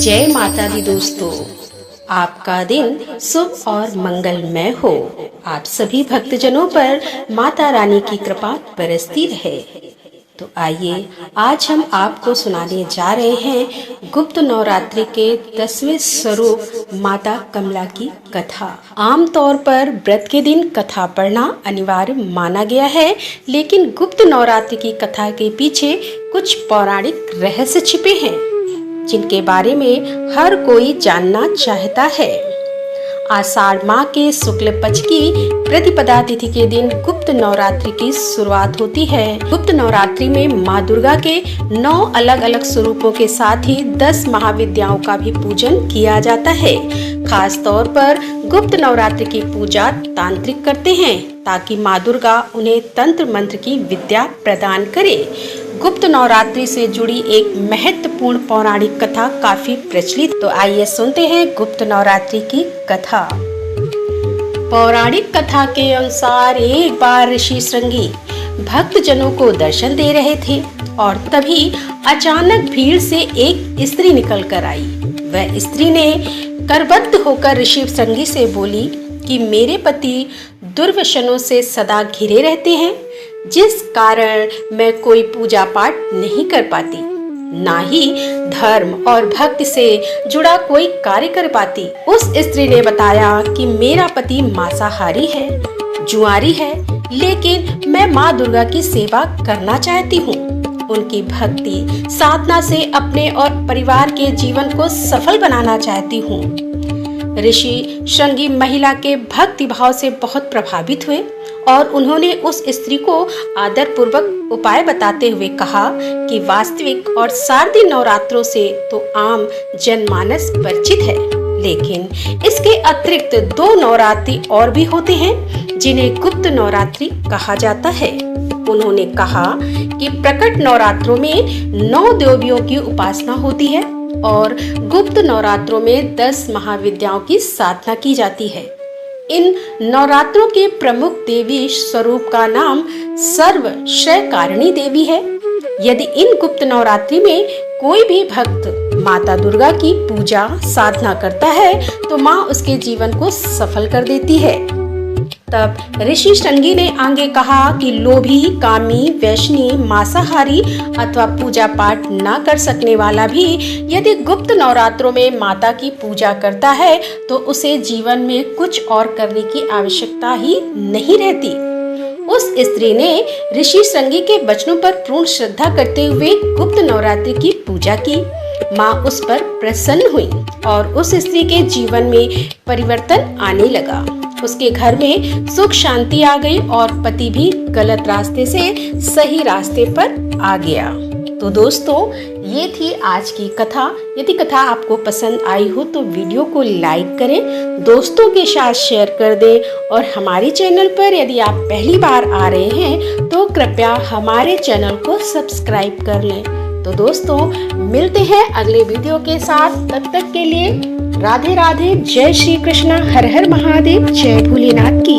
जय माता दी दोस्तों, आपका दिन शुभ और मंगलमय हो। आप सभी भक्तजनों पर माता रानी की कृपा बरसती रहे। तो आइए आज हम आपको सुनाने जा रहे हैं गुप्त नवरात्रि के 10वें स्वरूप माता कमला की कथा। आमतौर पर व्रत के दिन कथा पढ़ना अनिवार्य माना गया है, लेकिन गुप्त नवरात्रि की कथा के पीछे कुछ पौराणिक रहस्य छिपे हैं जिनके बारे में हर कोई जानना चाहता है। आषाढ़ माह के शुक्ल पक्ष की प्रतिपदा तिथि के दिन गुप्त नवरात्रि की शुरुआत होती है। गुप्त नवरात्रि में माँ दुर्गा के 9 अलग अलग स्वरूपों के साथ ही 10 महाविद्याओं का भी पूजन किया जाता है। खास तौर पर गुप्त नवरात्रि की पूजा तांत्रिक करते हैं ताकि माँ दुर्गा उन्हें तंत्र मंत्र की विद्या प्रदान करे। गुप्त नवरात्रि से जुड़ी एक महत्वपूर्ण पौराणिक कथा काफी प्रचलित। तो आइए सुनते हैं गुप्त नवरात्रि की कथा। पौराणिक कथा के अनुसार एक बार ऋषि श्रृंगी भक्त जनों को दर्शन दे रहे थे और तभी अचानक भीड़ से एक स्त्री निकल कर आई। वह स्त्री ने करबद्ध होकर ऋषि श्रृंगी से बोली कि मेरे पति दुर्व्यसनों से सदा घिरे रहते हैं, जिस कारण मैं कोई पूजा पाठ नहीं कर पाती, ना ही धर्म और भक्ति से जुड़ा कोई कार्य कर पाती। उस स्त्री ने बताया कि मेरा पति मांसाहारी है, जुआरी है, लेकिन मैं माँ दुर्गा की सेवा करना चाहती हूँ। उनकी भक्ति साधना से अपने और परिवार के जीवन को सफल बनाना चाहती हूँ। ऋषि श्रृंगी महिला के भक्ति भाव से बहुत प्रभावित हुए और उन्होंने उस स्त्री को आदर पूर्वक उपाय बताते हुए कहा कि वास्तविक और शारदीय नवरात्रों से तो आम जनमानस परिचित है, लेकिन इसके अतिरिक्त 2 नवरात्रि और भी होते हैं जिन्हें गुप्त नवरात्रि कहा जाता है। उन्होंने कहा कि प्रकट नवरात्रों में 9 देवियों की उपासना होती है और गुप्त नवरात्रों में 10 महाविद्याओं की साधना की जाती है। इन नवरात्रों के प्रमुख देवी स्वरूप का नाम सर्वश्रेयकारिणी देवी है। यदि इन गुप्त नवरात्रि में कोई भी भक्त माता दुर्गा की पूजा साधना करता है तो माँ उसके जीवन को सफल कर देती है। तब ऋषि श्रृंगी ने आगे कहा कि लोभी, कामी, वैष्णी, मांसाहारी अथवा पूजा पाठ न कर सकने वाला भी यदि गुप्त नवरात्रों में माता की पूजा करता है तो उसे जीवन में कुछ और करने की आवश्यकता ही नहीं रहती। उस स्त्री ने ऋषि श्रृंगी के वचनों पर पूर्ण श्रद्धा करते हुए गुप्त नवरात्रि की पूजा की। माँ उस पर प्रसन्न हुई और उस स्त्री के जीवन में परिवर्तन आने लगा। उसके घर में सुख शांति आ गई और पति भी गलत रास्ते से सही रास्ते पर आ गया। तो दोस्तों, ये थी आज की कथा। यदि कथा आपको पसंद आई हो तो वीडियो को लाइक करें, दोस्तों के साथ शेयर कर दें और हमारे चैनल पर यदि आप पहली बार आ रहे हैं तो कृपया हमारे चैनल को सब्सक्राइब कर लें। तो दोस्तों, मिलते हैं अगले वीडियो के साथ। तब तक के लिए राधे राधे, जय श्री कृष्ण, हर हर महादेव, जय भोलेनाथ की।